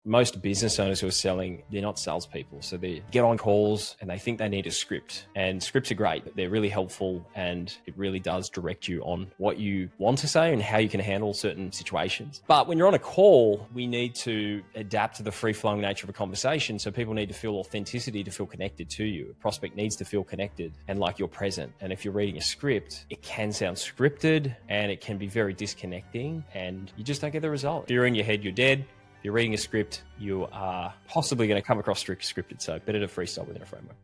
Most business owners who are selling, they're not salespeople. So they get on calls and they think they need a script. And scripts are great. They're really helpful and it really does direct you on what you want to say and how you can handle certain situations. But when you're on a call, we need to adapt to the free-flowing nature of a conversation. So people need to feel authenticity to feel connected to you. A prospect needs to feel connected and like you're present. And if you're reading a script, it can sound scripted and it can be very disconnecting and you just don't get the result. If you're in your head, you're dead. If you're reading a script, you are possibly going to come across scripted. So better to freestyle within a framework.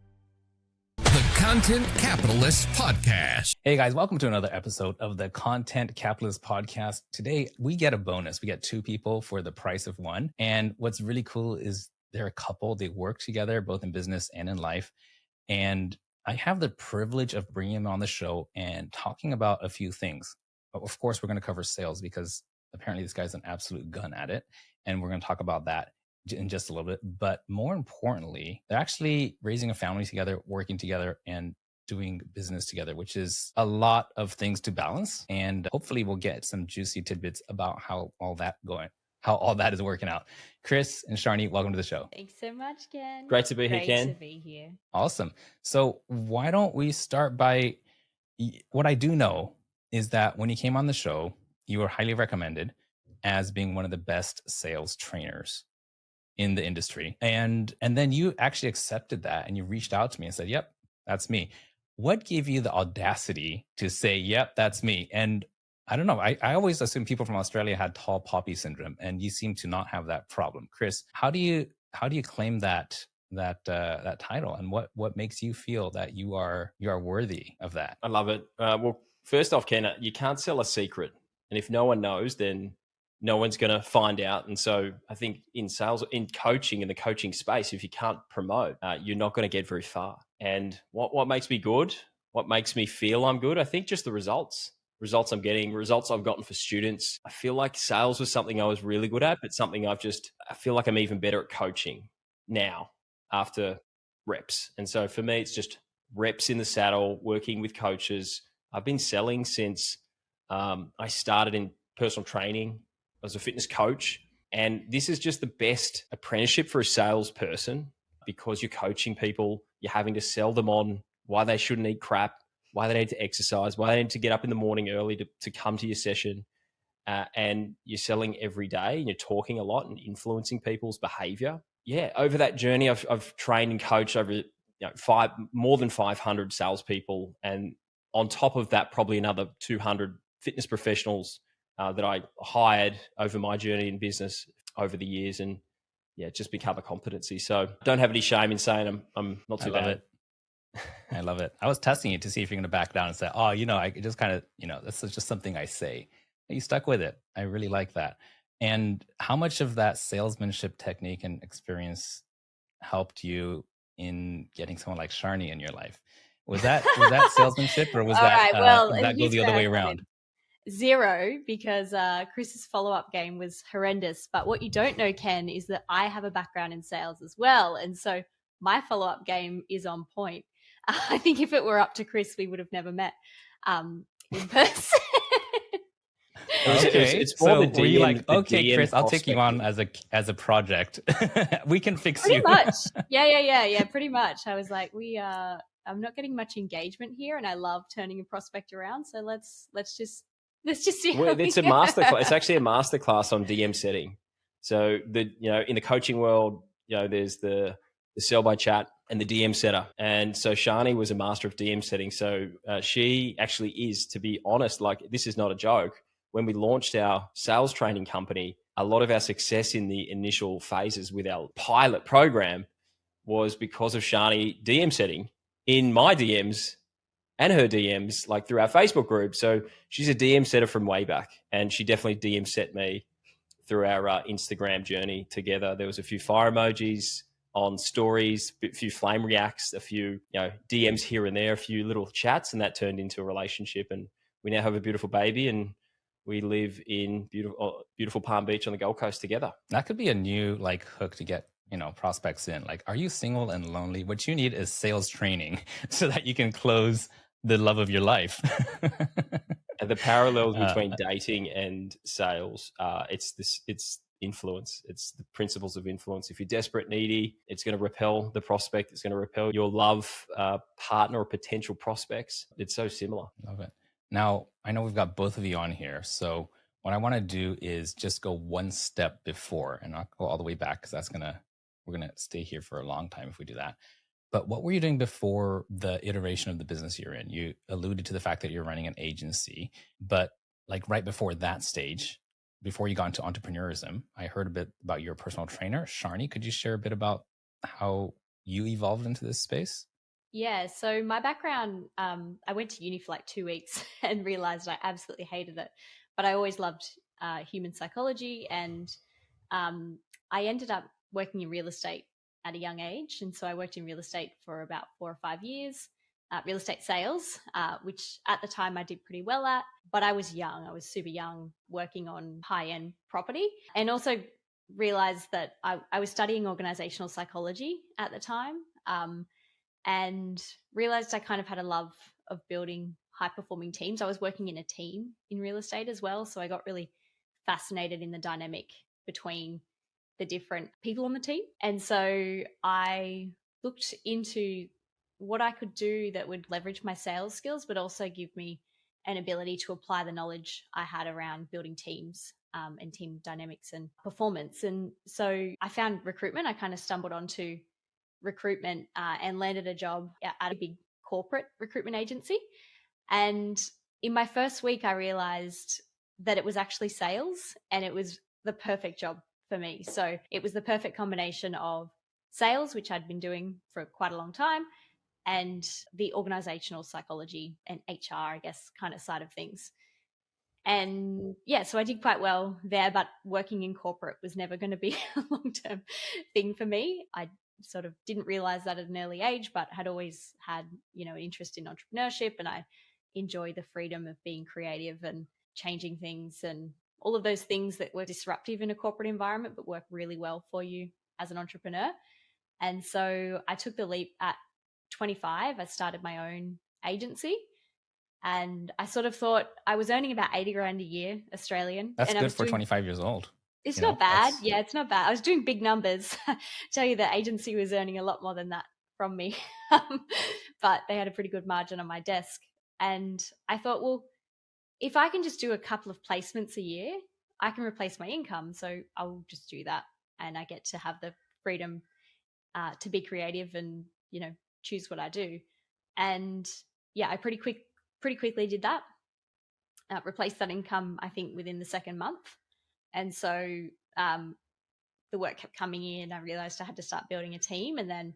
The Content Capitalist Podcast. Hey guys, welcome to another episode of the Content Capitalist Podcast. Today, we get a bonus. We get two people for the price of one. And what's really cool is they're a couple. They work together, both in business and in life. And I have the privilege of bringing them on the show and talking about a few things. Of course, we're going to cover sales because apparently this guy's an absolute gun at it. And we're going to talk about that in just a little bit. But more importantly, they're actually raising a family together, working together, and doing business together, which is a lot of things to balance. And hopefully we'll get some juicy tidbits about how all that is working out. Kris and Sharni, welcome to the show. Thanks so much, Ken. Great to be here, Ken. Great to be here. Awesome. So why don't we start by, what I do know is that when you came on the show, you were highly recommended as being one of the best sales trainers in the industry. And then you actually accepted that and you reached out to me and said, yep, that's me. What gave you the audacity to say, yep, that's me? And I don't know, I always assume people from Australia had tall poppy syndrome, and you seem to not have that problem. Kris, how do you claim that title, and what makes you feel that you are worthy of that? I love it. Well, first off, Ken, you can't sell a secret. And if no one knows, then no one's going to find out. And so I think in sales, in coaching, in the coaching space, if you can't promote, you're not going to get very far. And what makes me good, what makes me feel I'm good, I think just the results I'm getting, results I've gotten for students. I feel like sales was something I was really good at, but something I feel like I'm even better at coaching now after reps. And so for me, it's just reps in the saddle, working with coaches. I've been selling since I started in personal training as a fitness coach. And this is just the best apprenticeship for a salesperson because you're coaching people, you're having to sell them on why they shouldn't eat crap, why they need to exercise, why they need to get up in the morning early to come to your session. And you're selling every day and you're talking a lot and influencing people's behavior. Yeah, over that journey, I've trained and coached over more than 500 salespeople. And on top of that, probably another 200 fitness professionals that I hired over my journey in business over the years, and yeah, just become a competency. So don't have any shame in saying I'm not too bad. I love it. I was testing you to see if you're going to back down and say, oh, I just kind of, this is just something I say. You stuck with it. I really like that. And how much of that salesmanship technique and experience helped you in getting someone like Sharni in your life? Was that salesmanship, or was that go the other way around? Zero, because Kris's follow-up game was horrendous. But what you don't know, Ken, is that I have a background in sales as well. And so my follow-up game is on point. I think if it were up to Kris, we would have never met in person. Okay, so were you like, okay, Kris, I'll take you on as a project. We can fix you. Pretty much. Yeah, pretty much. I was like, I'm not getting much engagement here, and I love turning a prospect around. So let's just see. Well, it's a masterclass. It's actually a masterclass on DM setting. So in the coaching world, there's the sell by chat and the DM setter. And so Sharni was a master of DM setting. So she actually is, to be honest, like this is not a joke. When we launched our sales training company, a lot of our success in the initial phases with our pilot program was because of Sharni DM setting in my DMs and her DMs, like through our Facebook group. So she's a DM setter from way back, and she definitely DM set me through our Instagram journey together. There was a few fire emojis on stories, a few flame reacts, a few DMs here and there, a few little chats, and that turned into a relationship. And we now have a beautiful baby, and we live in beautiful Palm Beach on the Gold Coast together. That could be a new hook to get prospects in. Like, are you single and lonely? What you need is sales training so that you can close the love of your life. And the parallels between dating and sales, it's influence. It's the principles of influence. If you're desperate, needy, it's going to repel the prospect. It's going to repel your love partner or potential prospects. It's so similar. Love it. Now, I know we've got both of you on here. So what I want to do is just go one step before and not go all the way back, because we're going to stay here for a long time if we do that. But what were you doing before the iteration of the business you're in? You alluded to the fact that you're running an agency, but like right before that stage, before you got into entrepreneurism, I heard a bit about your personal trainer, Sharni. Could you share a bit about how you evolved into this space? Yeah, so my background, I went to uni for like 2 weeks and realized I absolutely hated it. But I always loved human psychology, and I ended up working in real estate at a young age. And so I worked in real estate for about 4 or 5 years, real estate sales, which at the time I did pretty well at. But I was young, I was super young, working on high-end property, and also realized that I was studying organizational psychology at the time. And realized I kind of had a love of building high-performing teams. I was working in a team in real estate as well, so I got really fascinated in the dynamic between the different people on the team. And so I looked into what I could do that would leverage my sales skills, but also give me an ability to apply the knowledge I had around building teams and team dynamics and performance. And so I found recruitment. I kind of stumbled onto recruitment and landed a job at a big corporate recruitment agency. And in my first week, I realized that it was actually sales, and it was the perfect job for me. So it was the perfect combination of sales, which I'd been doing for quite a long time, and the organizational psychology and HR, I guess, kind of side of things. And yeah, so I did quite well there, but working in corporate was never going to be a long-term thing for me. I sort of didn't realize that at an early age, but had always had, an interest in entrepreneurship, and I enjoy the freedom of being creative and changing things and all of those things that were disruptive in a corporate environment, but work really well for you as an entrepreneur. And so I took the leap at 25. I started my own agency, and I sort of thought I was earning about 80 grand a year Australian. That's and good for 25 years old. It's not bad. Yeah, it's not bad. I was doing big numbers. Tell you, the agency was earning a lot more than that from me. But they had a pretty good margin on my desk. And I thought, well, if I can just do a couple of placements a year, I can replace my income. So I'll just do that. And I get to have the freedom to be creative and, choose what I do. And yeah, I pretty quickly did that. Replaced that income, I think, within the second month. And so the work kept coming in. I realized I had to start building a team. And then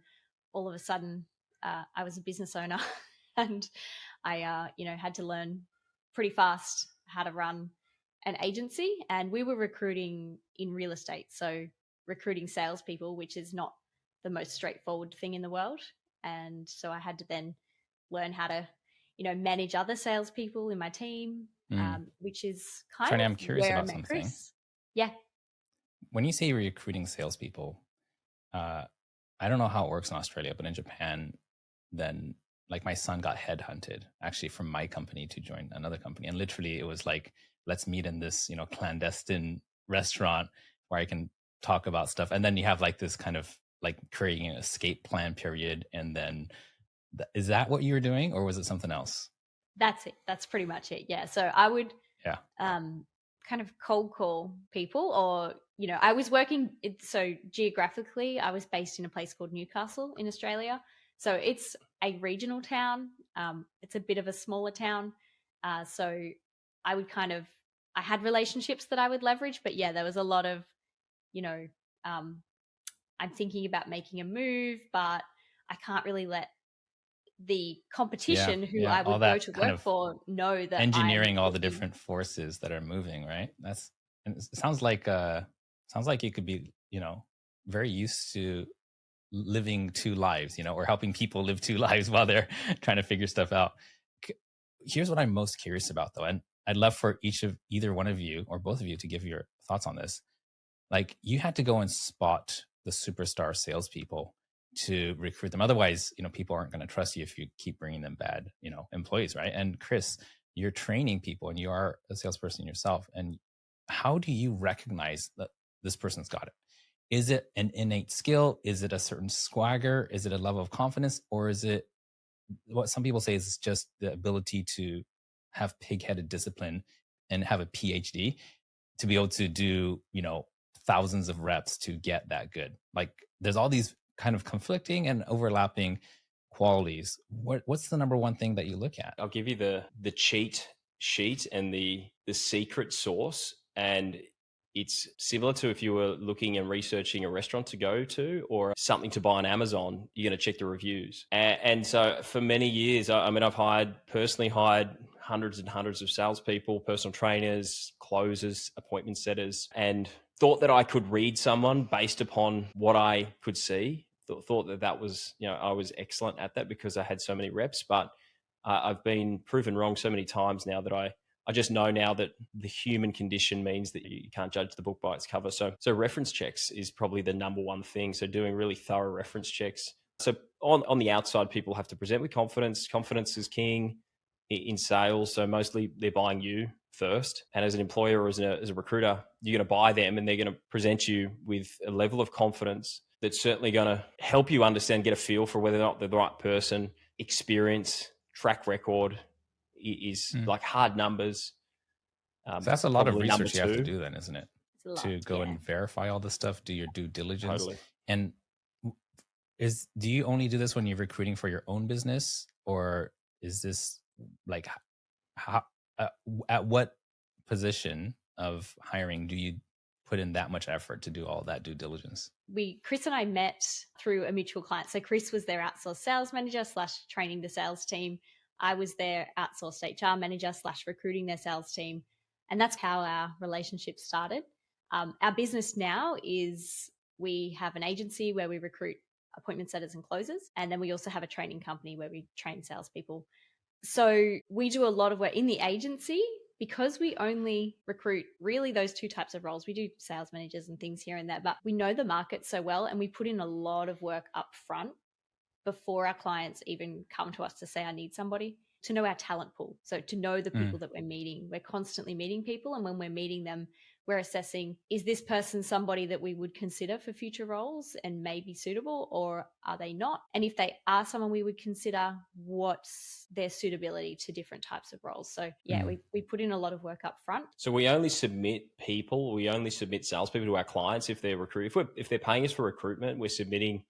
all of a sudden, I was a business owner, and I, had to learn pretty fast how to run an agency. And we were recruiting in real estate. So recruiting salespeople, which is not the most straightforward thing in the world. And so I had to then learn how to, manage other salespeople in my team, which is kind Sharni, of I'm curious where about I met something. Kris. Yeah. When you say you're recruiting salespeople, I don't know how it works in Australia, but in Japan, then like my son got headhunted actually from my company to join another company. And literally it was like, let's meet in this, clandestine restaurant where I can talk about stuff. And then you have like this kind of like creating an escape plan period. And then is that what you were doing, or was it something else? That's it. That's pretty much it. Yeah. So I would kind of cold call people, or, I was working. So geographically, I was based in a place called Newcastle in Australia. So it's a regional town. It's a bit of a smaller town. So I would I had relationships that I would leverage, but yeah, there was a lot of, I'm thinking about making a move, but I can't really let the competition who I would go to work for know that engineering all the different forces that are moving, right? It sounds like you could be, very used to living two lives, or helping people live two lives while they're trying to figure stuff out. Here's what I'm most curious about though. And I'd love for either one of you or both of you to give your thoughts on this. Like, you had to go and spot the superstar salespeople to recruit them. Otherwise, people aren't going to trust you if you keep bringing them bad, employees, right? And Kris, you're training people and you are a salesperson yourself. And how do you recognize this person's got it. Is it an innate skill? Is it a certain swagger? Is it a level of confidence? Or is it what some people say is just the ability to have pig-headed discipline and have a PhD to be able to do, thousands of reps to get that good? Like there's all these kind of conflicting and overlapping qualities. What's the number one thing that you look at? I'll give you the cheat sheet and the secret sauce, and it's similar to if you were looking and researching a restaurant to go to or something to buy on Amazon. You're going to check the reviews. And so for many years, I've personally hired hundreds and hundreds of salespeople, personal trainers, closers, appointment setters, and thought that I could read someone based upon what I could see. Thought that was, I was excellent at that because I had so many reps, but I've been proven wrong so many times now that I just know now that the human condition means that you can't judge the book by its cover. So reference checks is probably the number one thing. So doing really thorough reference checks. So on the outside, people have to present with confidence. Confidence is king in sales. So mostly they're buying you first. And as an employer or as a recruiter, you're going to buy them and they're going to present you with a level of confidence that's certainly going to help you understand, get a feel for whether or not they're the right person. Experience, track record is like hard numbers. So that's a lot of probably research you have to do then, isn't it? It's a lot, To go and verify all this stuff, do your due diligence. Totally. And do you only do this when you're recruiting for your own business, or is this like how, at what position of hiring do you put in that much effort to do all that due diligence? Kris and I met through a mutual client. So Kris was their outsourced sales manager / training the sales team. I was their outsourced HR manager / recruiting their sales team. And that's how our relationship started. Our business now is we have an agency where we recruit appointment setters and closers. And then we also have a training company where we train salespeople. So we do a lot of work in the agency because we only recruit really those two types of roles. We do sales managers and things here and there, but we know the market so well and we put in a lot of work up front before our clients even come to us to say, I need somebody, to know our talent pool. So to know the people that we're meeting. We're constantly meeting people. And when we're meeting them, we're assessing, is this person somebody that we would consider for future roles and may be suitable, or are they not? And if they are someone we would consider, what's their suitability to different types of roles? So yeah, we put in a lot of work up front. So we only submit salespeople to our clients if they're if they're paying us for recruitment. We're submitting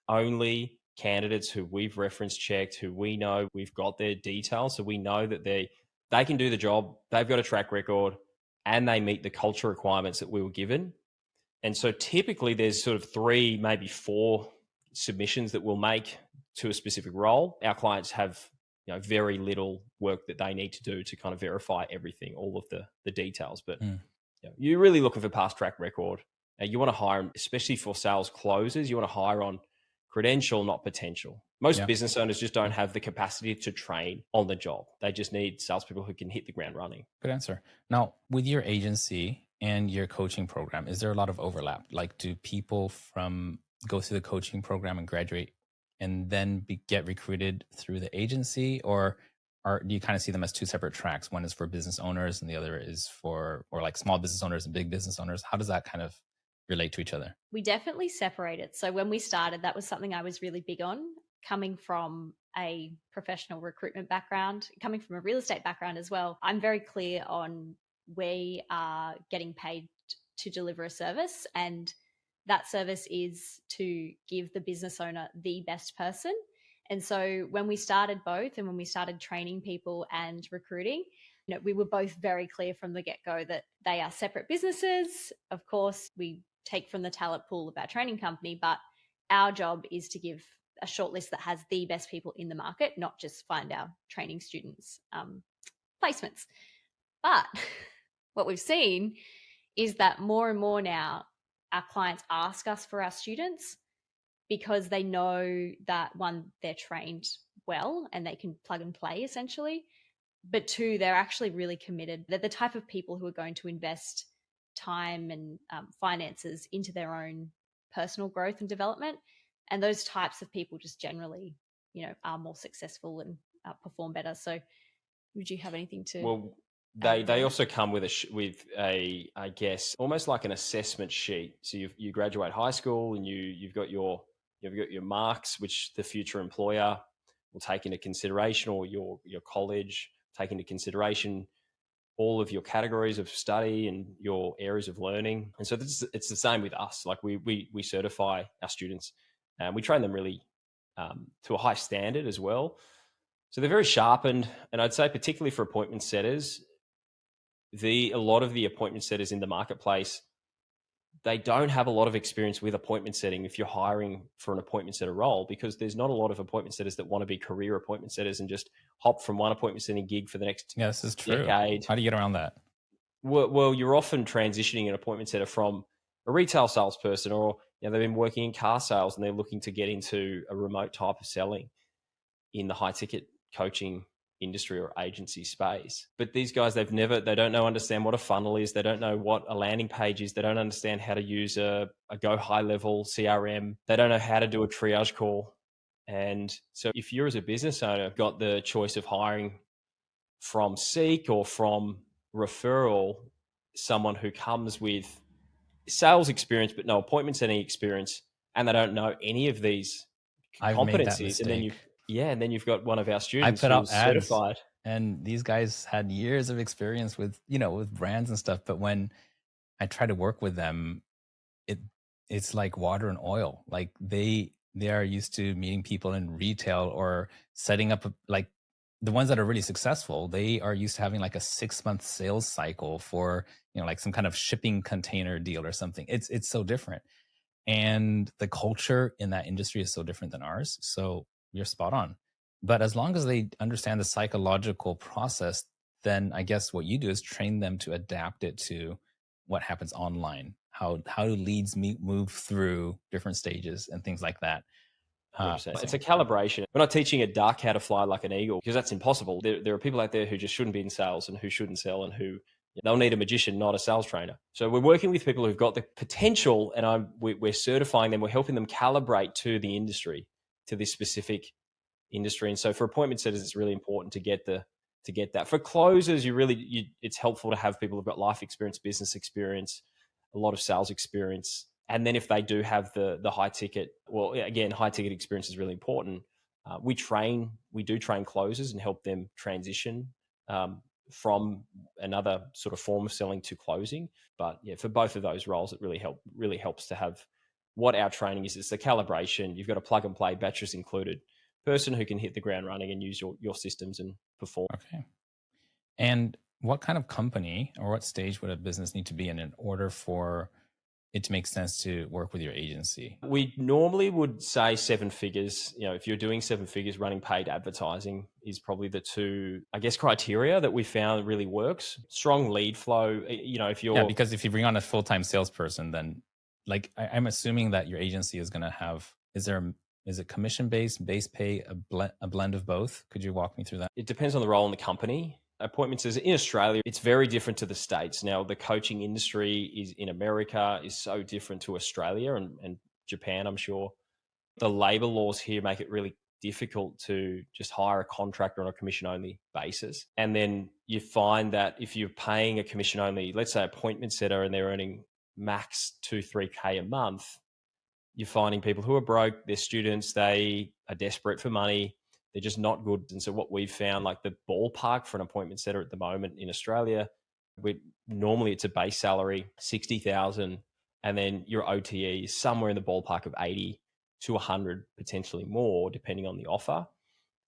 only candidates who we've reference checked, who we know we've got their details. So we know that they can do the job, they've got a track record, and they meet the culture requirements that we were given. And so typically there's sort of 3, maybe 4 submissions that we'll make to a specific role. Our clients have very little work that they need to do to kind of verify everything, all of the details. But you're really looking for past track record. You want to hire, especially for sales closers, you want to hire on credential, not potential. Most business owners just don't have the capacity to train on the job. They just need salespeople who can hit the ground running. Good answer. Now, with your agency and your coaching program, is there a lot of overlap? Like, do people go through the coaching program and graduate and then get recruited through the agency, or do you kind of see them as 2 separate tracks? One is for business owners and the other is for like small business owners and big business owners. How does that kind of relate to each other? We definitely separate it. So when we started, that was something I was really big on, coming from a professional recruitment background, coming from a real estate background as well. I'm very clear on we are getting paid to deliver a service, and that service is to give the business owner the best person. And so when we started both, and when we started training people and recruiting, we were both very clear from the get-go that they are separate businesses. Of course, we take from the talent pool of our training company, but our job is to give a shortlist that has the best people in the market, not just find our training students placements. But what we've seen is that more and more now our clients ask us for our students because they know that, 1, they're trained well and they can plug and play essentially, but 2, they're actually really committed. They're the type of people who are going to invest time and finances into their own personal growth and development. And those types of people just generally, are more successful and perform better. So would you have anything to... Well, They also come with a I guess almost like an assessment sheet. So you graduate high school and you've got your marks, which the future employer will take into consideration, or your college take into consideration all of your categories of study and your areas of learning. And so it's the same with us. Like we certify our students and we train them really to a high standard as well. So they're very sharpened. And I'd say particularly for appointment setters, a lot of the appointment setters in the marketplace, they don't have a lot of experience with appointment setting if you're hiring for an appointment setter role, because there's not a lot of appointment setters that want to be career appointment setters and just hop from one appointment setting gig for the next this is true. decade. How do you get around that? Well, you're often transitioning an appointment setter from a retail salesperson, or they've been working in car sales and they're looking to get into a remote type of selling in the high ticket coaching industry or agency space. But these guys, they don't understand what a funnel is. They don't know what a landing page is. They don't understand how to use a go high level CRM. They don't know how to do a triage call. And so if you're, as a business owner, got the choice of hiring from Seek or from referral, someone who comes with sales experience but no appointment setting experience, and they don't know any of these competencies, and then you've got one of our students who's certified, and these guys had years of experience with with brands and stuff, but when I try to work with them, it's like water and oil. Like they are used to meeting people in retail or setting up like the ones that are really successful, they are used to having like a 6-month sales cycle for like some kind of shipping container deal or something. It's so different, and the culture in that industry is so different than ours. So you're spot on. But as long as they understand the psychological process, then I guess what you do is train them to adapt it to what happens online. How do leads move through different stages and things like that. It's a calibration. We're not teaching a duck how to fly like an eagle, because that's impossible. There are people out there who just shouldn't be in sales and who shouldn't sell, and who they'll need a magician, not a sales trainer. So we're working with people who've got the potential, and we're certifying them. We're helping them calibrate to the industry, to this specific industry. And so for appointment setters, it's really important to get that. For closers, it's helpful to have people who've got life experience, business experience, a lot of sales experience. And then if they do have the high ticket, well, again, high ticket experience is really important. We do train closers and help them transition from another sort of form of selling to closing. But yeah, for both of those roles, it really helps to have what our training is. It's the calibration. You've got a plug and play, bachelor's included, person who can hit the ground running and use your systems and perform. Okay. And what kind of company or what stage would a business need to be in order for it to make sense to work with your agency? We normally would say 7 figures. If you're doing 7 figures, running paid advertising is probably the two, I guess, criteria that we found really works. Strong lead flow. Because if you bring on a full-time salesperson, then like I'm assuming that your agency is going to have, is it commission-based, base pay, a blend of both? Could you walk me through that? It depends on the role in the company. Appointments in Australia, it's very different to the States. Now, the coaching industry in America is so different to Australia and Japan, I'm sure. The labor laws here make it really difficult to just hire a contractor on a commission-only basis. And then you find that if you're paying a commission-only, let's say appointment setter, and they're earning max 2-3K a month, you're finding people who are broke, they're students, they are desperate for money, they're just not good. And so what we've found, like the ballpark for an appointment setter at the moment in Australia, normally it's a base salary, 60,000, and then your OTE is somewhere in the ballpark of 80 to 100, potentially more, depending on the offer.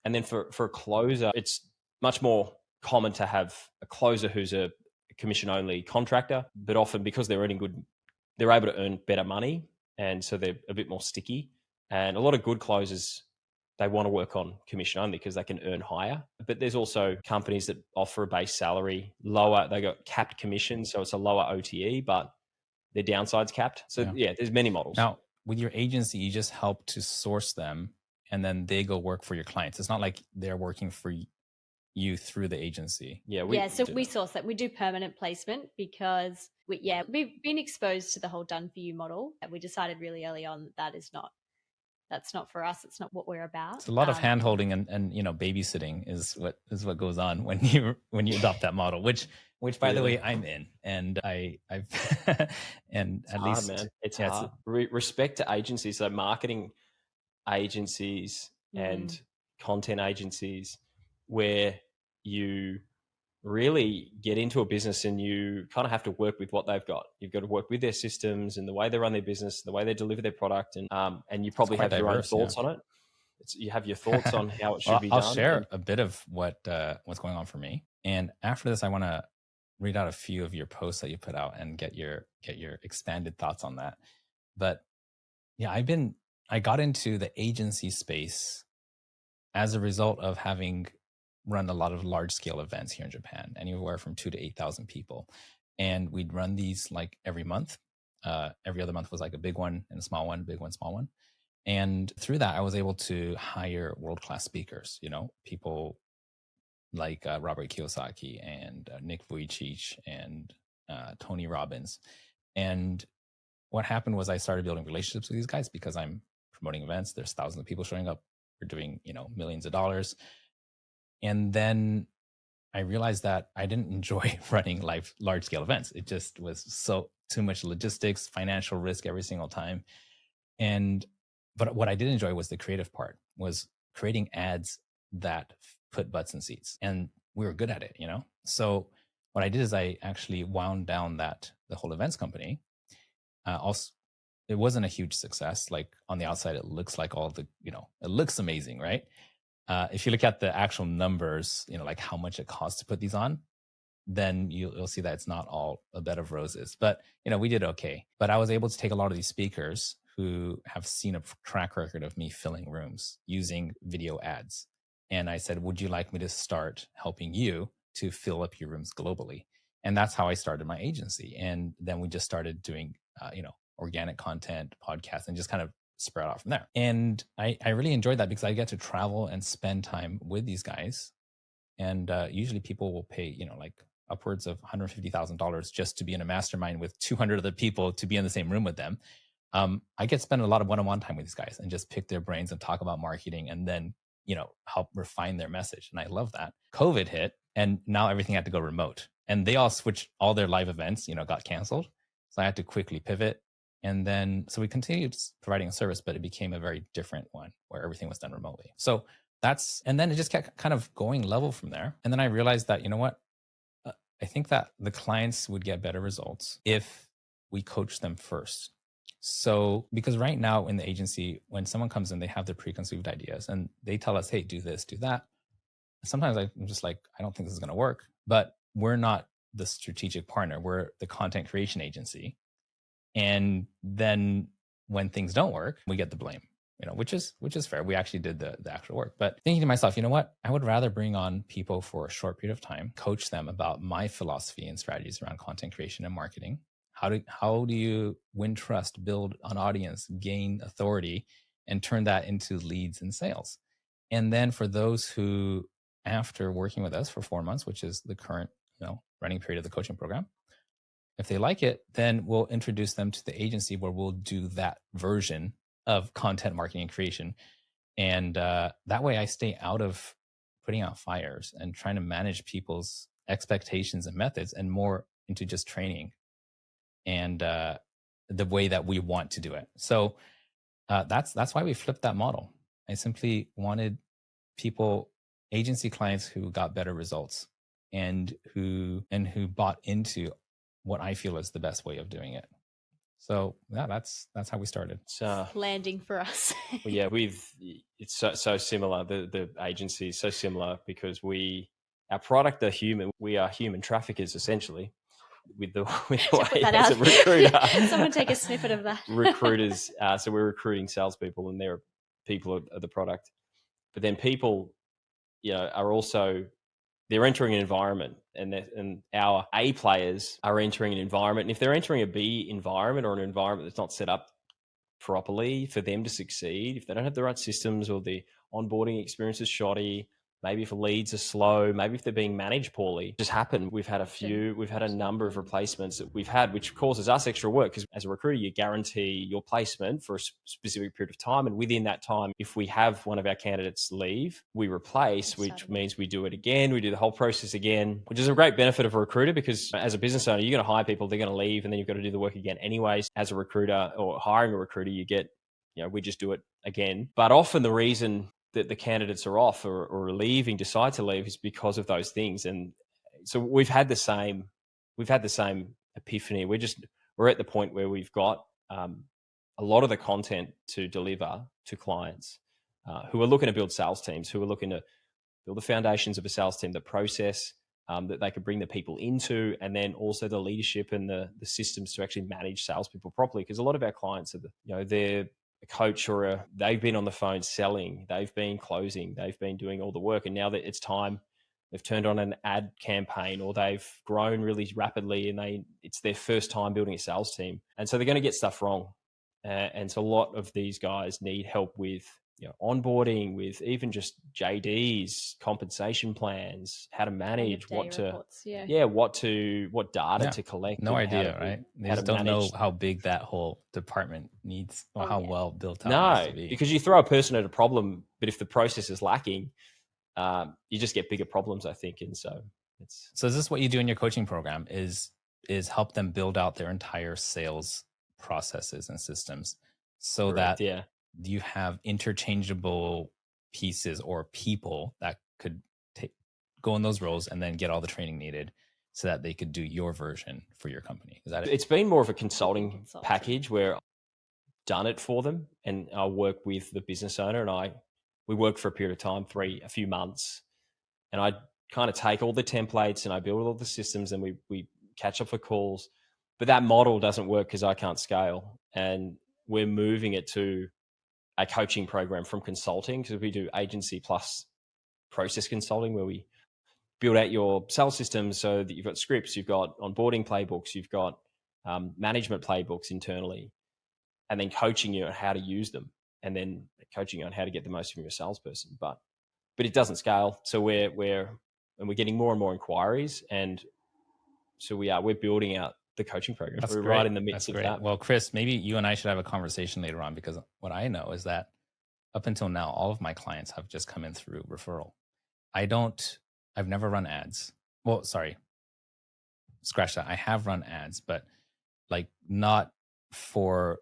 And then for a closer, it's much more common to have a closer who's a commission-only contractor, but often because they're earning good, they're able to earn better money. And so they're a bit more sticky. And a lot of good closers, they want to work on commission only because they can earn higher. But there's also companies that offer a base salary lower. They got capped commission, so it's a lower OTE, but their downside's capped. So yeah, there's many models. Now, with your agency, you just help to source them and then they go work for your clients. It's not like they're working for you through the agency. So we source that. We do permanent placement because we've been exposed to the whole done for you model. We decided really early on that is not that's not for us. It's not what we're about. It's a lot of hand holding and babysitting is what goes on when you adopt that model, which by the way, I'm in, and I've and it's at hard, least, man. It's yeah, hard. Respect to agencies, so marketing agencies and content agencies, where you really get into a business and you kind of have to work with what they've got. You've got to work with their systems and the way they run their business, the way they deliver their product, and you probably have your own thoughts on it. You have your thoughts on how it should be I'll done. share a bit of what's going on for me. And after this, I want to read out a few of your posts that you put out and get your expanded thoughts on that. But yeah, I got into the agency space as a result of having run a lot of large scale events here in Japan, anywhere from 2,000 to 8,000 people. And we'd run these like every month. Every other month was like a big one and a small one, big one, small one. And through that, I was able to hire world-class speakers, people like Robert Kiyosaki and Nick Vujicic and Tony Robbins. And what happened was I started building relationships with these guys because I'm promoting events. There's thousands of people showing up. We're doing, millions of dollars. And then I realized that I didn't enjoy running large scale events. It just was too much logistics, financial risk every single time. But what I did enjoy was the creative part, was creating ads that put butts in seats. And we were good at it, So what I did is I actually wound down the whole events company. Also, it wasn't a huge success. Like on the outside, it looks like it looks amazing, right? If you look at the actual numbers, like how much it costs to put these on, then you'll see that it's not all a bed of roses. But, we did okay. But I was able to take a lot of these speakers who have seen a track record of me filling rooms using video ads. And I said, would you like me to start helping you to fill up your rooms globally? And that's how I started my agency. And then we just started doing, organic content, podcasts, and just kind of spread out from there. And I really enjoyed that because I get to travel and spend time with these guys. And usually people will pay, like upwards of $150,000 just to be in a mastermind with 200 other people to be in the same room with them. I get to spend a lot of one-on-one time with these guys and just pick their brains and talk about marketing and then, help refine their message. And I love that. COVID hit and now everything had to go remote, and they all switched, all their live events, got canceled. So I had to quickly pivot. And then, so we continued providing a service, but it became a very different one where everything was done remotely. So and then it just kept kind of going level from there. And then I realized that, I think that the clients would get better results if we coach them first. So, because right now in the agency, when someone comes in, they have their preconceived ideas and they tell us, hey, do this, do that. Sometimes I'm just like, I don't think this is going to work, but we're not the strategic partner. We're the content creation agency. And then when things don't work, we get the blame, which is fair. We actually did the actual work. But thinking to myself, you know what? I would rather bring on people for a short period of time, coach them about my philosophy and strategies around content creation and marketing. How do you win trust, build an audience, gain authority, and turn that into leads and sales? And then for those who, after working with us for 4 months, which is the current running period of the coaching program, if they like it, then we'll introduce them to the agency where we'll do that version of content marketing and creation. And that way I stay out of putting out fires and trying to manage people's expectations and methods, and more into just training and the way that we want to do it. So that's why we flipped that model. I simply wanted agency clients who got better results and who bought into what I feel is the best way of doing it. So yeah, that's how we started. Landing for us. Well, yeah, it's so similar. The agency is so similar because our product are human. We are human traffickers essentially. With the way as a recruiter. Someone take a snippet of that. Recruiters. So we're recruiting salespeople, and they're people of the product. But then people, are also, they're entering an environment, and our A players are entering an environment. And if they're entering a B environment or an environment that's not set up properly for them to succeed, if they don't have the right systems or the onboarding experience is shoddy, maybe if leads are slow, maybe if they're being managed poorly. Just happened. We've had a number of replacements that we've had, which causes us extra work because as a recruiter, you guarantee your placement for a specific period of time. And within that time, if we have one of our candidates leave, we replace, which means we do it again. We do the whole process again, which is a great benefit of a recruiter because as a business owner, you're going to hire people, they're going to leave, and then you've got to do the work again anyways. As a recruiter or hiring a recruiter, you get, we just do it again. But often the reason that the candidates are off or leaving, decide to leave, is because of those things. And so we've had the same epiphany. We're at the point where we've got a lot of the content to deliver to clients who are looking to build sales teams, who are looking to build the foundations of a sales team, the process that they could bring the people into, and then also the leadership and the systems to actually manage salespeople properly. Because a lot of our clients are, they're a coach or they've been on the phone selling, they've been closing, they've been doing all the work. And now that it's time, they've turned on an ad campaign or they've grown really rapidly and it's their first time building a sales team. And so they're going to get stuff wrong. And so a lot of these guys need help with onboarding, with even just JDs, compensation plans, how to manage, what data to collect. No idea, right? They just don't know how big that whole department needs or how well built out it needs to be. Because you throw a person at a problem, but if the process is lacking, you just get bigger problems, I think. And so is this what you do in your coaching program is help them build out their entire sales processes and systems so that you have interchangeable pieces or people that could go in those roles and then get all the training needed so that they could do your version for your company? Is that it? It's been more of a consulting package where I've done it for them, and I work with the business owner, and we work for a period of time, a few months, and I kind of take all the templates and I build all the systems, and we catch up for calls. But that model doesn't work because I can't scale, and we're moving it to a coaching program from consulting, because we do agency plus process consulting, where we build out your sales systems so that you've got scripts, you've got onboarding playbooks, you've got management playbooks internally, and then coaching you on how to use them, and then coaching you on how to get the most from your salesperson. But it doesn't scale. So we're getting more and more inquiries, and so we're building out the coaching program. We're right in the midst of that. Well, Kris, maybe you and I should have a conversation later on, because what I know is that up until now, all of my clients have just come in through referral. I've never run ads. Well, sorry, scratch that. I have run ads, but not for,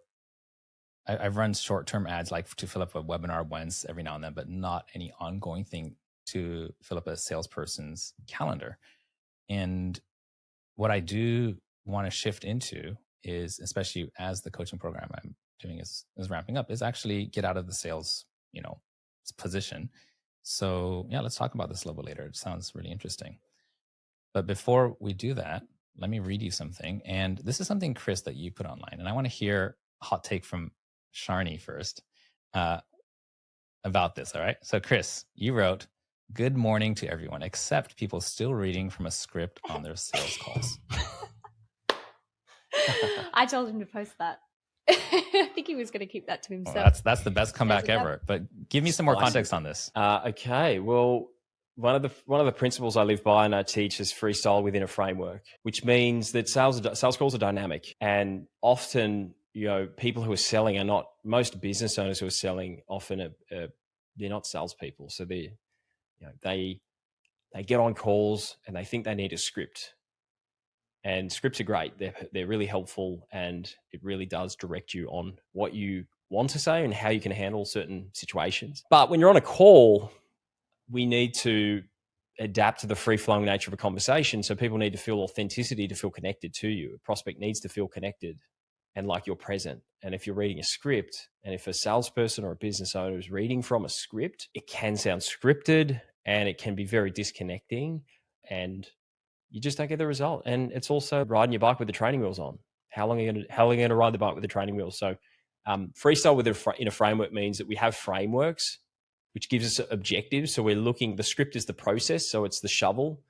I've run short-term ads like to fill up a webinar once every now and then, but not any ongoing thing to fill up a salesperson's calendar. And what I do want to shift into is, especially as the coaching program I'm doing is ramping up, is actually get out of the sales, position. So let's talk about this a little bit later. It sounds really interesting. But before we do that, let me read you something. And this is something, Kris, that you put online. And I want to hear a hot take from Sharni first about this. All right. So Kris, you wrote, "Good morning to everyone, except people still reading from a script on their sales calls." I told him to post that. I think he was going to keep that to himself. Well, that's the best comeback ever. But give me some more context on this. Okay. Well, one of the principles I live by and I teach is freestyle within a framework, which means that sales calls are dynamic, and often people who are selling are not, most business owners who are selling often they're not salespeople. So they get on calls and they think they need a script. And scripts are great. They're really helpful, and it really does direct you on what you want to say and how you can handle certain situations. But when you're on a call, we need to adapt to the free-flowing nature of a conversation. So people need to feel authenticity to feel connected to you. A prospect needs to feel connected and like you're present. And if you're reading a script, and if a salesperson or a business owner is reading from a script, it can sound scripted and it can be very disconnecting, and you just don't get the result. And it's also riding your bike with the training wheels on. How long are you going to ride the bike with the training wheels? So freestyle in a framework means that we have frameworks, which gives us objectives. So the script is the process, so it's the shovel,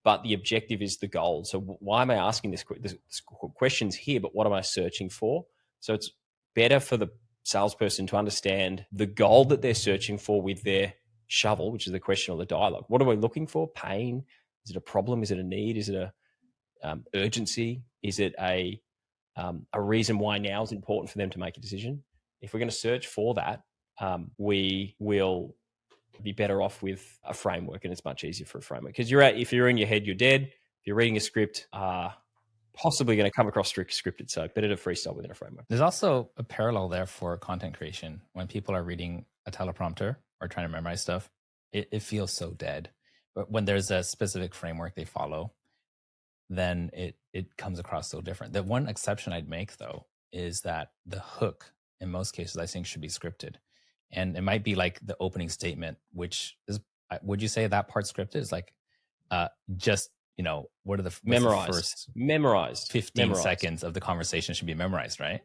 but the objective is the goal. So why am I asking this questions here, but what am I searching for? So it's better for the salesperson to understand the goal that they're searching for with their shovel, which is the question or the dialogue. What are we looking for? Pain? Is it a problem? Is it a need? Is it a urgency? Is it a reason why now is important for them to make a decision? If we're going to search for that, we will be better off with a framework, and it's much easier for a framework because if you're in your head, you're dead. If you're reading a script, possibly going to come across scripted. So better to freestyle within a framework. There's also a parallel there for content creation. When people are reading a teleprompter or trying to memorize stuff, it feels so dead. But when there's a specific framework they follow, then it comes across so different. The one exception I'd make, though, is that the hook, in most cases, I think should be scripted. And it might be like the opening statement, which is, would you say that part scripted is like just, what are the first memorized 15 seconds of the conversation should be memorized, right?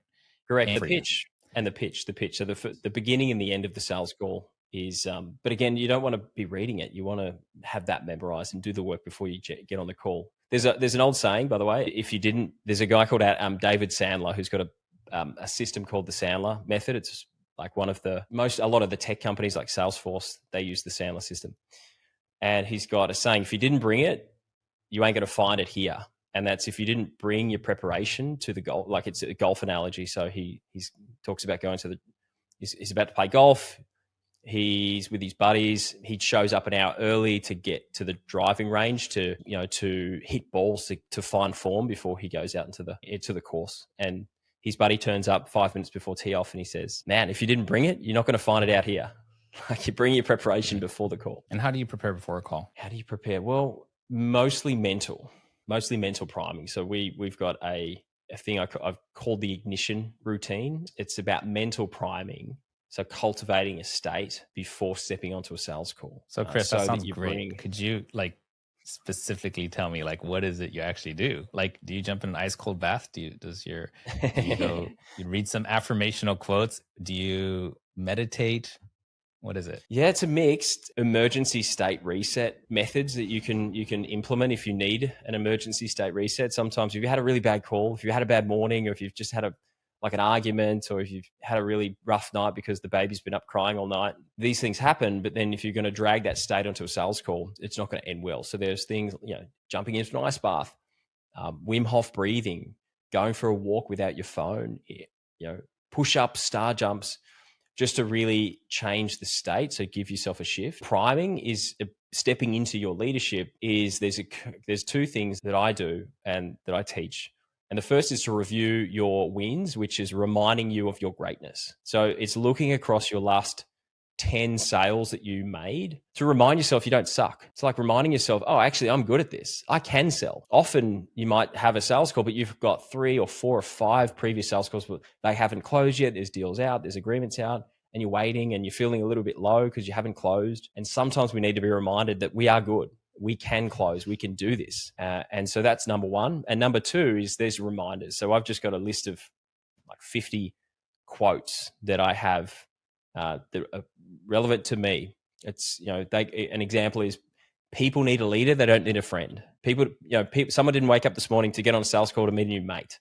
Correct. And the pitch. So the beginning and the end of the sales call is, but again, you don't want to be reading it. You want to have that memorized and do the work before you get on the call. There's an old saying, by the way, if you didn't, there's a guy called David Sandler who's got a system called the Sandler method. It's like a lot of the tech companies like Salesforce, they use the Sandler system. And he's got a saying, if you didn't bring it, you ain't going to find it here. And that's if you didn't bring your preparation to the golf, like it's a golf analogy. So he talks about going to he's about to play golf. He's with his buddies. He shows up an hour early to get to the driving range to hit balls to find form before he goes out into the course. And his buddy turns up 5 minutes before tee off and he says, man, if you didn't bring it, you're not going to find it out here. Like you bring your preparation before the call. And how do you prepare before a call? How do you prepare? Well, mostly mental priming. So we've got a thing I've called the ignition routine. It's about mental priming. So cultivating a state before stepping onto a sales call. So Kris, that sounds great. Could you specifically tell me what is it you actually do? Like, do you jump in an ice cold bath? Do you read some affirmational quotes? Do you meditate? What is it? Yeah, it's a mixed emergency state reset methods that you can implement if you need an emergency state reset. Sometimes if you had a really bad call, if you had a bad morning, or if you've just had an argument, or if you've had a really rough night because the baby's been up crying all night, these things happen. But then if you're going to drag that state onto a sales call, it's not going to end well. So there's things, jumping into an ice bath, Wim Hof breathing, going for a walk without your phone, push-ups, star jumps, just to really change the state. So give yourself a shift. Priming is stepping into your leadership. There's two things that I do and that I teach. And the first is to review your wins, which is reminding you of your greatness. So it's looking across your last 10 sales that you made to remind yourself you don't suck. It's like reminding yourself, oh, actually, I'm good at this. I can sell. Often you might have a sales call, but you've got 3 or 4 or 5 previous sales calls, but they haven't closed yet. There's deals out, there's agreements out, and you're waiting and you're feeling a little bit low because you haven't closed. And sometimes we need to be reminded that we are good. We can close, we can do this. And so that's number one. And number two is there's reminders. So I've just got a list of 50 quotes that I have that are relevant to me. It's, an example is people need a leader. They don't need a friend. Someone didn't wake up this morning to get on a sales call to meet a new mate.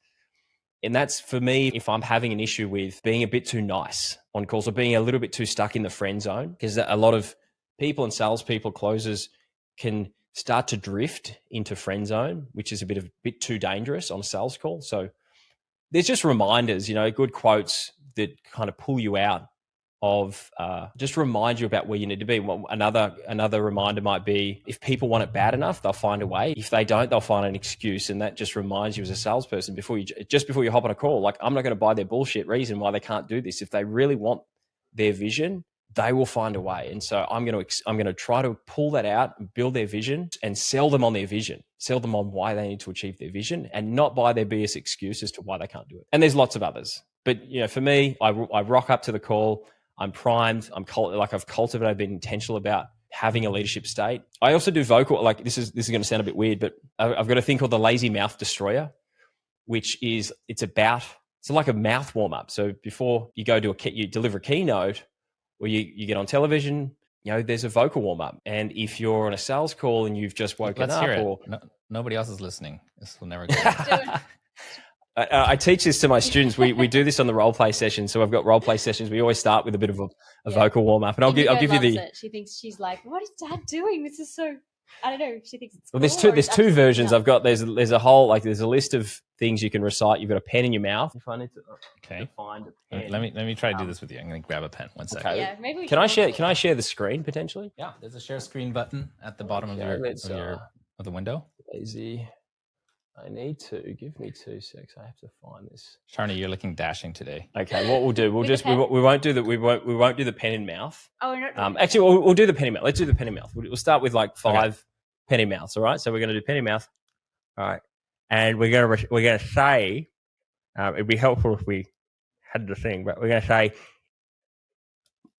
And that's for me, if I'm having an issue with being a bit too nice on calls or being a little bit too stuck in the friend zone, because a lot of people and salespeople, closers, can start to drift into friend zone, which is a bit too dangerous on a sales call. So there's just reminders, good quotes that kind of pull you out of, just remind you about where you need to be. Another reminder might be if people want it bad enough, they'll find a way. If they don't, they'll find an excuse. And that just reminds you as a salesperson before you hop on a call, I'm not going to buy their bullshit reason why they can't do this. If they really want their vision, they will find a way. And so I'm going to try to pull that out and build their vision and sell them on their vision, sell them on why they need to achieve their vision and not buy their BS excuse as to why they can't do it. And there's lots of others. But, for me, I rock up to the call. I'm primed. I've cultivated. I've been intentional about having a leadership state. I also do vocal, this is going to sound a bit weird, but I've got a thing called the lazy mouth destroyer, which is, it's like a mouth warm up. So before you go you deliver a keynote, or you get on television, there's a vocal warm up. And if you're on a sales call and you've just woken Let's up, hear it. Nobody else is listening. This will never go. I teach this to my students. We do this on the role play session. So I've got role play sessions. We always start with a bit of a vocal warm up, and I'll give you the. It. She thinks she's like, what is Dad doing? This is so. I don't know. She thinks it's. Well, cool there's two versions. I've got there's a whole there's a list of things you can recite. You've got a pen in your mouth. If I need to find a pen. Let me try to do this with you. I'm going to grab a pen. 1 second. Okay. Yeah, maybe we can I share the screen potentially? Yeah, there's a share screen button at the bottom of the window. Lazy. I need to give me 2 secs. I have to find this. Sharni, you're looking dashing today. Okay, what we'll do, we won't do the pen in mouth. Oh, no. Actually, we'll do the pen in mouth. Let's do the pen in mouth. We'll start with like 5 pen in mouths. All right, so we're going to do pen in mouth. All right, and we're gonna say, it'd be helpful if we had the thing, but we're gonna say,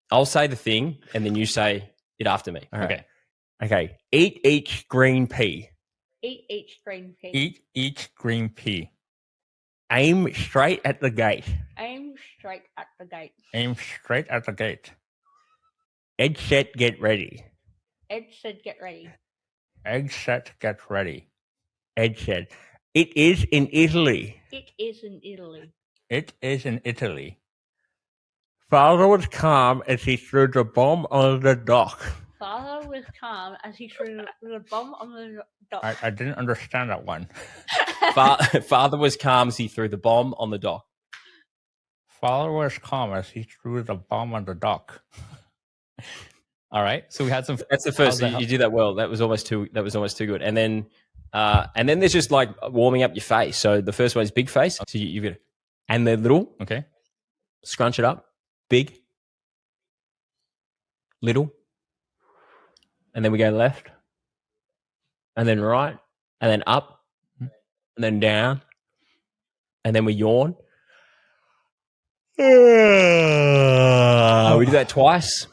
I'll say the thing, and then you say it after me. All right. Okay. Eat each green pea. Eat each green pea. Eat each green pea. Aim straight at the gate. Aim straight at the gate. Aim straight at the gate. Egg set, get ready. Ed said, get ready. Egg set, get ready. Ed said, it is in Italy. It is in Italy. It is in Italy. Father was calm as he threw the bomb on the dock. Father was calm as he threw the bomb on the dock. I didn't understand that one. Father was calm as he threw the bomb on the dock. Father was calm as he threw the bomb on the dock. All right. So we had some. That's the first. You did that well. That was almost too good. And then there's just like warming up your face. So the first one is big face. So you've got, and then little. Okay. Scrunch it up. Big. Little. And then we go left. And then right. And then up. And then down. And then we yawn. We do that twice.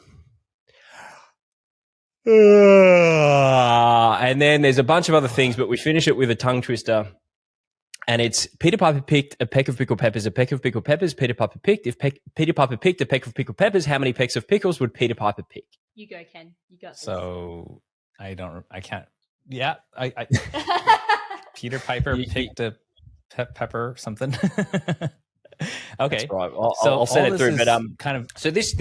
And then there's a bunch of other things, but we finish it with a tongue twister. And it's Peter Piper picked a peck of pickled peppers, a peck of pickled peppers. Peter Piper picked. If Peter Piper picked a peck of pickled peppers, how many pecks of pickles would Peter Piper pick? You go, Ken. You got this. So I can't. Yeah, I Peter Piper picked a pepper something. Okay, that's right. I'll send it through. But kind of. So this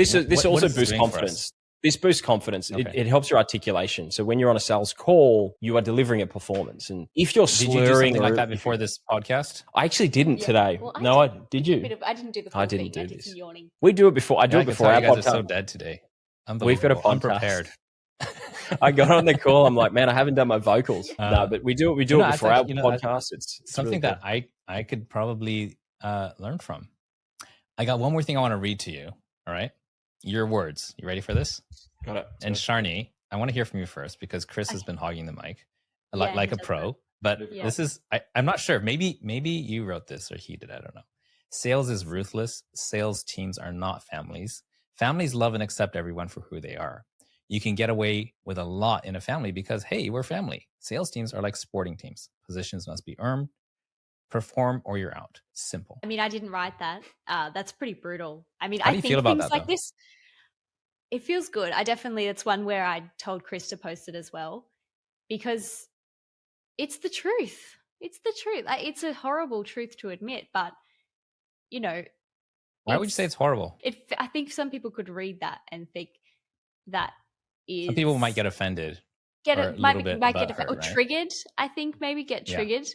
also boosts confidence. This boosts confidence. Okay. It helps your articulation. So when you're on a sales call, you are delivering a performance. And if you're slurring, did you do something like that before this podcast? I actually didn't today. Well, did you? I didn't do the full I didn't thing. do this. Yawning. We do it before. I do it before our podcast. Are so dead today. We've got a podcast. Unprepared. I got on the call. I'm like, man, I haven't done my vocals. No, but we do it. We do it before our podcast. It's something really that I could probably learn from. I got one more thing I want to read to you. All right, your words. You ready for this? Got it. And Sharni, I want to hear from you first because Kris has been hogging the mic like a pro. But this is I'm not sure. Maybe you wrote this or he did. I don't know. Sales is ruthless. Sales teams are not families. Families love and accept everyone for who they are. You can get away with a lot in a family because, hey, we're family. Sales teams are like sporting teams. Positions must be earned, perform, or you're out. Simple. I mean, I didn't write that. That's pretty brutal. I mean, How do you feel about that, like this, it feels good. It's one where I told Kris to post it as well because it's the truth. It's the truth. It's a horrible truth to admit, but, you know. Why would you say it's horrible? I think some people could read that and think that is. Some people might get offended. Might get offended or triggered. I think maybe get triggered.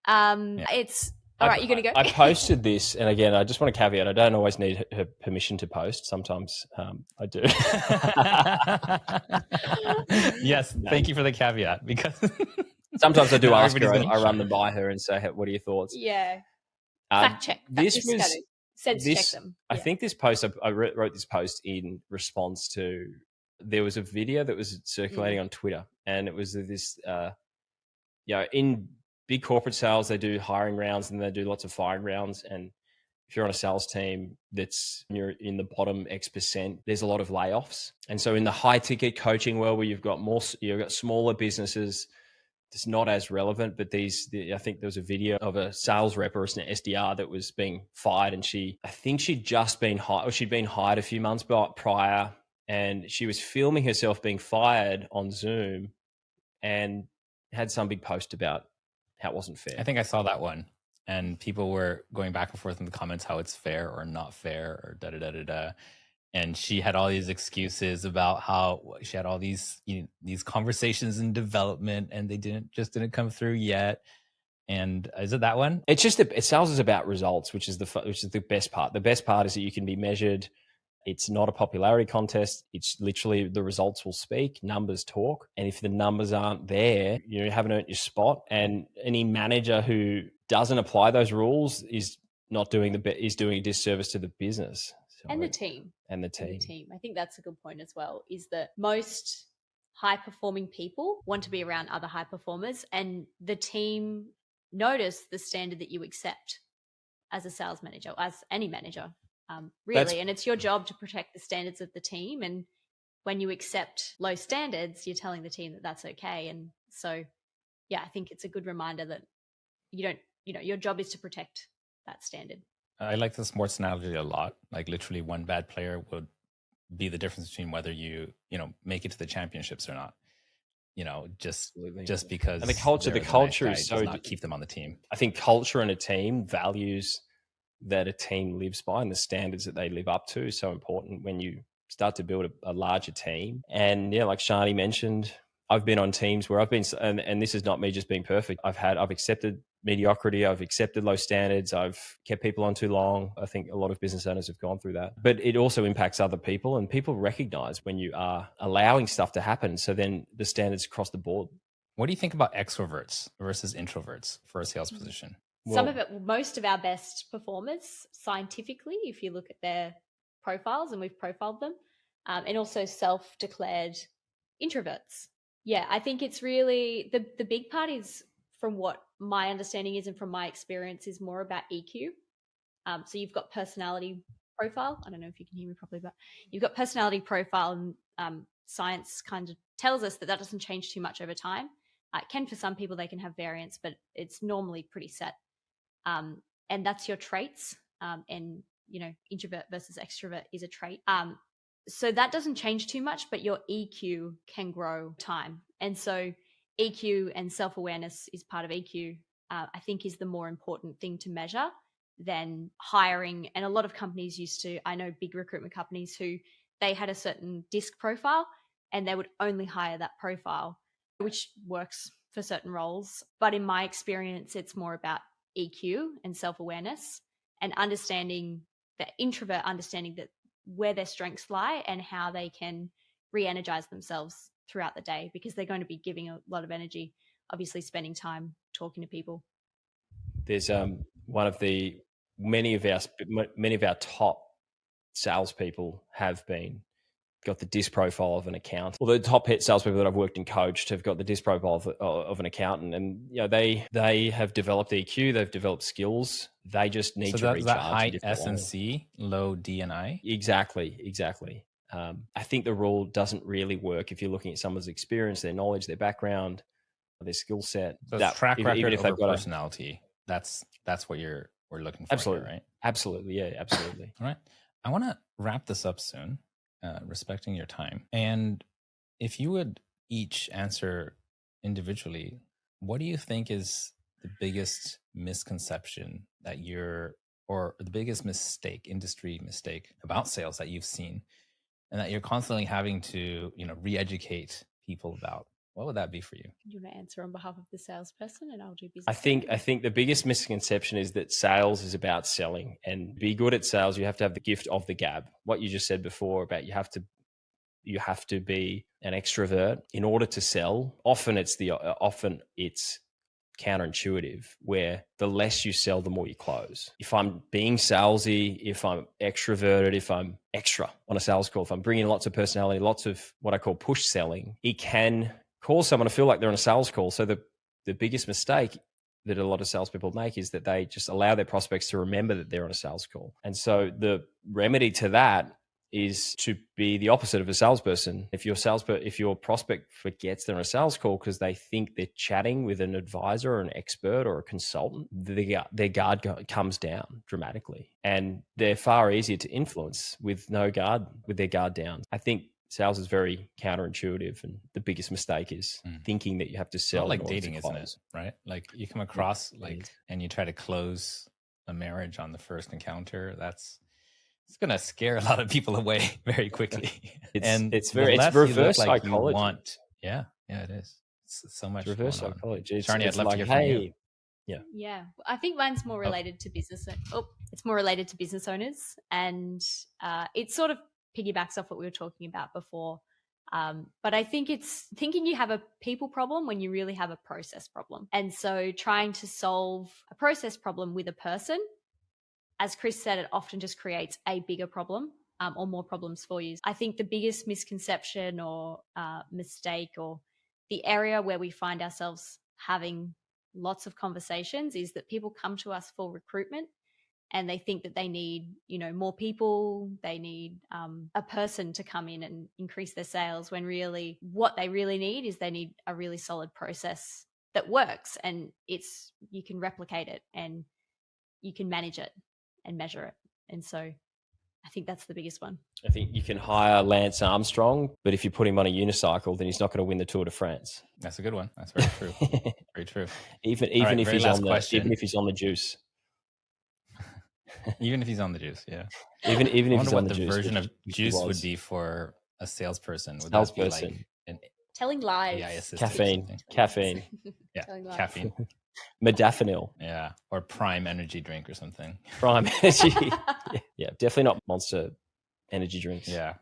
It's all right. You're gonna go. I posted this, and again, I just want to caveat: I don't always need her permission to post. Sometimes I do. Yes, thank you for the caveat. Because sometimes I do ask her. I run them by her and say, hey, "What are your thoughts?" Yeah. Fact check. Check them. I think this post. I wrote this post in response to there was a video that was circulating on Twitter, and it was this. In big corporate sales, they do hiring rounds and they do lots of firing rounds. And if you're on a sales team you're in the bottom X%, there's a lot of layoffs. And so in the high ticket coaching world where you've got smaller businesses, it's not as relevant, but I think there was a video of a sales rep or an SDR that was being fired. And I think she'd just been hired, or she'd been hired a few months prior, and she was filming herself being fired on Zoom and had some big post about how it wasn't fair. I think I saw that one. and people were going back and forth in the comments how it's fair or not fair or da da da da da. And she had all these excuses about how she had all these these conversations in development and they didn't come through yet. And is it that one? It's just sales is about results, which is the best part. The best part is that you can be measured. It's not a popularity contest. It's literally the results will speak, numbers talk. And if the numbers aren't there, you haven't earned your spot. And any manager who doesn't apply those rules is doing a disservice to the business. So, and the team. And the team. I think that's a good point as well, is that most high performing people want to be around other high performers, and the team notice the standard that you accept as a sales manager, as any manager. Really. And it's your job to protect the standards of the team. And when you accept low standards, you're telling the team that that's okay. And so, yeah, I think it's a good reminder that your job is to protect that standard. I like the sports analogy a lot. Like literally one bad player would be the difference between whether you make it to the championships or not. Just because. And the culture is so, does not keep them on the team. I think culture in a team, values that a team lives by and the standards that they live up to is so important when you start to build a larger team. And yeah, like Sharni mentioned, I've been on teams where I've been, and this is not me just being perfect. I've accepted mediocrity. I've accepted low standards. I've kept people on too long. I think a lot of business owners have gone through that, but it also impacts other people, and people recognize when you are allowing stuff to happen. So then the standards across the board. What do you think about extroverts versus introverts for a sales position? Most of our best performers scientifically, if you look at their profiles, and we've profiled them, and also self-declared introverts. Yeah, I think it's really the big part is, from what my understanding is and from my experience, is more about EQ. So you've got personality profile. I don't know if you can hear me properly, but you've got personality profile, and science kind of tells us that doesn't change too much over time. It can, for some people, they can have variance, but it's normally pretty set. And that's your traits. And introvert versus extrovert is a trait. So that doesn't change too much, but your EQ can grow time. And so EQ and self-awareness is part of EQ, I think is the more important thing to measure than hiring. And a lot of companies I know big recruitment companies who they had a certain DISC profile and they would only hire that profile, which works for certain roles. But in my experience, it's more about EQ and self-awareness, and understanding the introvert, understanding that where their strengths lie and how they can re-energize themselves throughout the day, because they're going to be giving a lot of energy, obviously spending time talking to people. There's many of our top salespeople have got the DISC profile of an accountant. Well, the top salespeople that I've worked and coached have got the DISC profile of an accountant, and they have developed EQ, they've developed skills. They just need to recharge. That high S and C, low D and I. Exactly. I think the rule doesn't really work if you're looking at someone's experience, their knowledge, their background, their skill set. So track record even if they've got personality. That's what we're looking for. Absolutely, here, right? Absolutely, yeah, absolutely. All right, I want to wrap this up soon. Respecting your time. And if you would each answer individually, what do you think is the biggest misconception or the biggest industry mistake about sales that you've seen and that you're constantly having to, re-educate people about? What would that be for you? Do you want to answer on behalf of the salesperson, and I'll do business? I think the biggest misconception is that sales is about selling, and to be good at sales, you have to have the gift of the gab. What you just said before about you have to be an extrovert in order to sell. Often it's counterintuitive, where the less you sell, the more you close. If I'm being salesy, if I'm extroverted, if I'm extra on a sales call, if I'm bringing lots of personality, lots of what I call push selling, it can cause someone to feel like they're on a sales call. So the biggest mistake that a lot of salespeople make is that they just allow their prospects to remember that they're on a sales call. And so the remedy to that is to be the opposite of a salesperson. If your prospect forgets they're on a sales call because they think they're chatting with an advisor or an expert or a consultant, their guard comes down dramatically, and they're far easier to influence with their guard down. I think sales is very counterintuitive, and the biggest mistake is thinking that you have to sell. Not like dating, isn't it? Right? Like you come across and you try to close a marriage on the first encounter. It's gonna scare a lot of people away very quickly. It's reverse psychology. Yeah, it is. It's so much reverse psychology. Sharni, I'd love to hear from you. Yeah. I think mine's more related to business. It's more related to business owners, and it sort of piggybacks off what we were talking about before. But I think it's thinking you have a people problem when you really have a process problem. And so trying to solve a process problem with a person, as Kris said, it often just creates a bigger problem or more problems for you. I think the biggest misconception or mistake, or the area where we find ourselves having lots of conversations, is that people come to us for recruitment and they think that they need, more people, they need a person to come in and increase their sales, when really what they really need is they need a really solid process that works, and you can replicate it and you can manage it and measure it. And so I think that's the biggest one. I think you can hire Lance Armstrong, but if you put him on a unicycle, then he's not going to win the Tour de France. That's a good one. That's very true. Very true. Even if he's on the juice. Even if he's on the juice, yeah. Even if he's on the juice. What the version of juice would be for a salesperson? Would that be like telling lies? Caffeine. Yeah, caffeine. Modafinil. Yeah, or Prime energy drink or something. Prime energy. Yeah, definitely not Monster energy drinks. Yeah.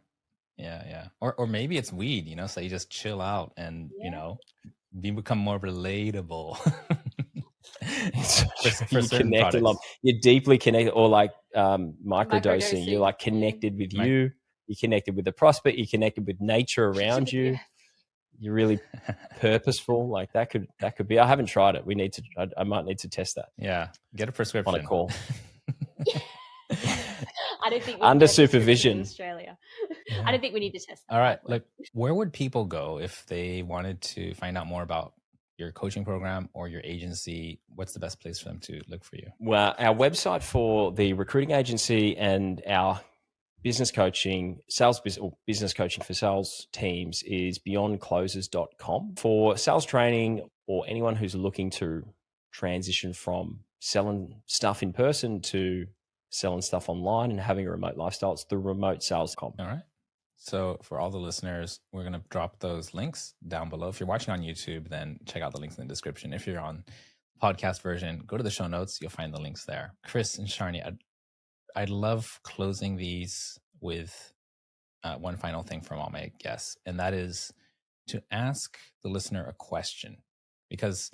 Or maybe it's weed, so you just chill out and, you become more relatable. You're deeply connected, or like microdosing. You're like connected with you. You're connected with the prospect. You're connected with nature around you. You're really purposeful. Like that could be. I haven't tried it. I might need to test that. Yeah, get a prescription on a call. I don't think under supervision in Australia. I don't think we need to test that. All right, like where would people go if they wanted to find out more about your coaching program or your agency? What's the best place for them to look for you? Well, our website for the recruiting agency and our business coaching, business coaching for sales teams is beyondcloses.com. For sales training or anyone who's looking to transition from selling stuff in person to selling stuff online and having a remote lifestyle, it's the remotesales.com. All right. So for all the listeners, we're going to drop those links down below. If you're watching on YouTube, then check out the links in the description. If you're on podcast version, go to the show notes. You'll find the links there. Kris and Sharni, I love closing these with one final thing from all my guests, and that is to ask the listener a question. Because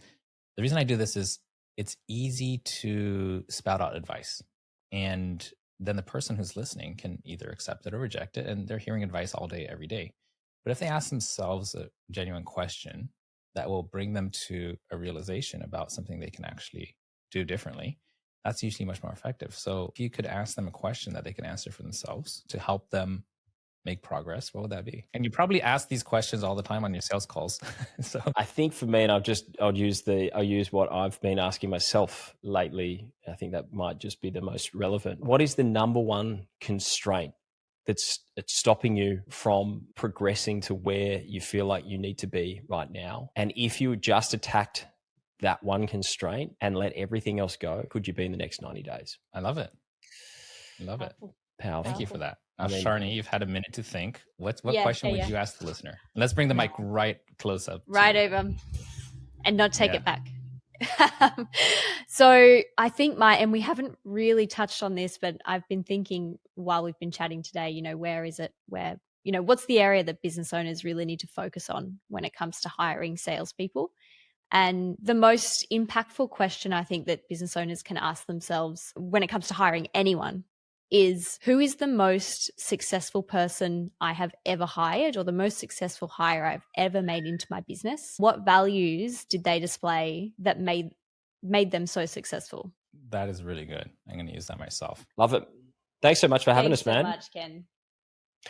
the reason I do this is it's easy to spout out advice, and then the person who's listening can either accept it or reject it, and they're hearing advice all day, every day. But if they ask themselves a genuine question that will bring them to a realization about something they can actually do differently, that's usually much more effective. So if you could ask them a question that they can answer for themselves to help them make progress, what would that be? And you probably ask these questions all the time on your sales calls. So I think for me, and I'll use what I've been asking myself lately. I think that might just be the most relevant. What is the number one constraint that's stopping you from progressing to where you feel like you need to be right now? And if you just attacked that one constraint and let everything else go, could you be in the next 90 days? I love it. Powerful. Thank you for that. Sharni, you've had a minute to think. What question would you ask the listener? Let's bring the mic right close up. Right over and not take it back. So I think and we haven't really touched on this, but I've been thinking while we've been chatting today, what's the area that business owners really need to focus on when it comes to hiring salespeople? And the most impactful question I think that business owners can ask themselves when it comes to hiring anyone is, who is the most successful person I have ever hired, or the most successful hire I've ever made into my business? What values did they display that made them so successful? That is really good. I'm going to use that myself. Love it. Thanks so much for having us, man. Thanks so much, Ken.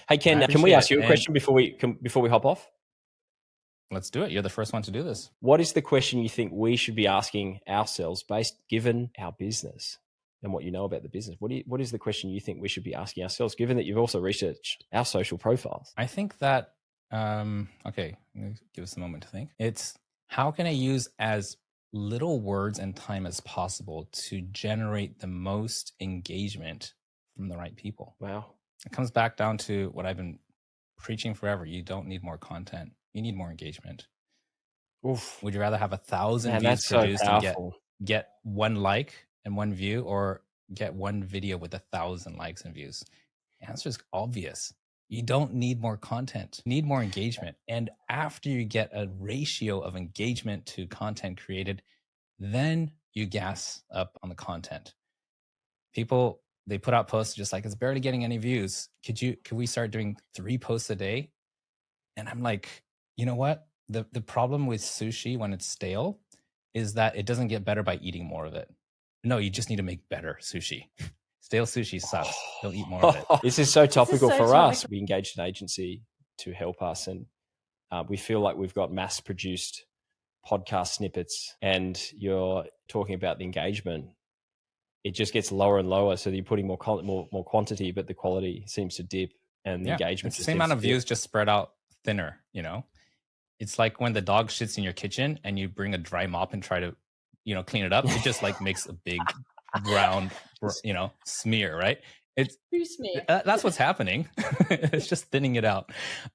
Hey, Ken, can we ask you a question before we hop off? Let's do it. You're the first one to do this. What is the question you think we should be asking ourselves given our business? and what you know about the business. What is the question you think we should be asking ourselves, given that you've also researched our social profiles? I think that, okay, give us a moment to think. It's how can I use as little words and time as possible to generate the most engagement from the right people? Wow. It comes back down to what I've been preaching forever. You don't need more content. You need more engagement. Oof. Would you rather have 1,000 Man, views that's so produced and powerful. get 1 like and 1 view, or get 1 video with 1,000 likes and views? The answer is obvious. You don't need more content. You need more engagement. And after you get a ratio of engagement to content created, then you gas up on the content. People, they put out posts just like, it's barely getting any views. Could we start doing 3 posts a day? And I'm like, you know what? The problem with sushi when it's stale is that it doesn't get better by eating more of it. No, you just need to make better sushi. Stale sushi sucks. Don't eat more of it. This is so topical for us. We engaged an agency to help us, and we feel like we've got mass produced podcast snippets, and you're talking about the engagement. It just gets lower and lower. So you're putting more quantity, but the quality seems to dip, and the engagement. It's the same amount of views, just spread out thinner, you know? It's like when the dog shits in your kitchen and you bring a dry mop and try to, clean it up. It just like makes a big brown, smear, right? It's smear. That's what's happening. It's just thinning it out.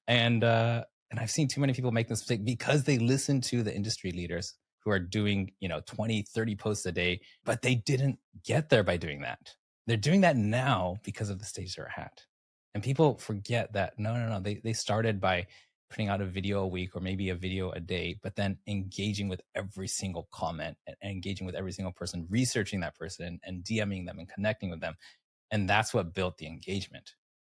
And I've seen too many people make this mistake because they listen to the industry leaders who are doing, 20, 30 posts a day, but they didn't get there by doing that. They're doing that now because of the stage they're at. And people forget that, no. They started by putting out a video a week or maybe a video a day, but then engaging with every single comment and engaging with every single person, researching that person and DMing them and connecting with them. And that's what built the engagement,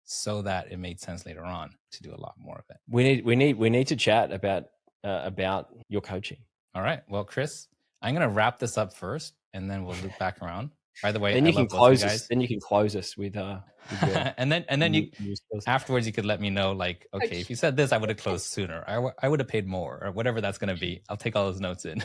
so that it made sense later on to do a lot more of it. We need to chat about your coaching. All right. Well, Kris, I'm going to wrap this up first, and then we'll loop back around. By the way, then you can close us. Then you can close us with your and then you afterwards you could let me know, like, okay, if you said this, I would have closed sooner. I would have paid more, or whatever that's going to be. I'll take all those notes in.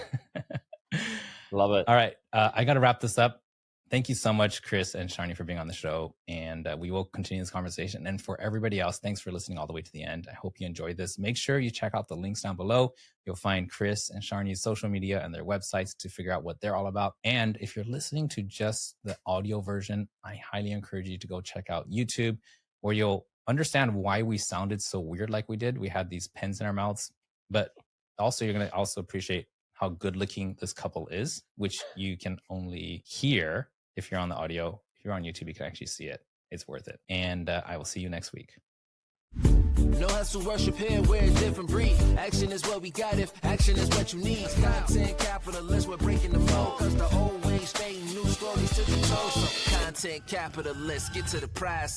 Love it. All right, I got to wrap this up. Thank you so much, Kris and Sharni, for being on the show. And we will continue this conversation. And for everybody else, thanks for listening all the way to the end. I hope you enjoyed this. Make sure you check out the links down below. You'll find Kris and Sharni's social media and their websites to figure out what they're all about. And if you're listening to just the audio version, I highly encourage you to go check out YouTube, where you'll understand why we sounded so weird like we did. We had these pens in our mouths, but also you're going to also appreciate how good looking this couple is, which you can only hear if you're on the audio. If you're on YouTube, you can actually see it. It's worth it. And I will see you next week. No hustle, worship here, we're a different breed. Action is what we got if action is what you need. Content capitalists, we're breaking the mold. Cause the old ways stay new stories to the toe. So content capitalists, get to the prize.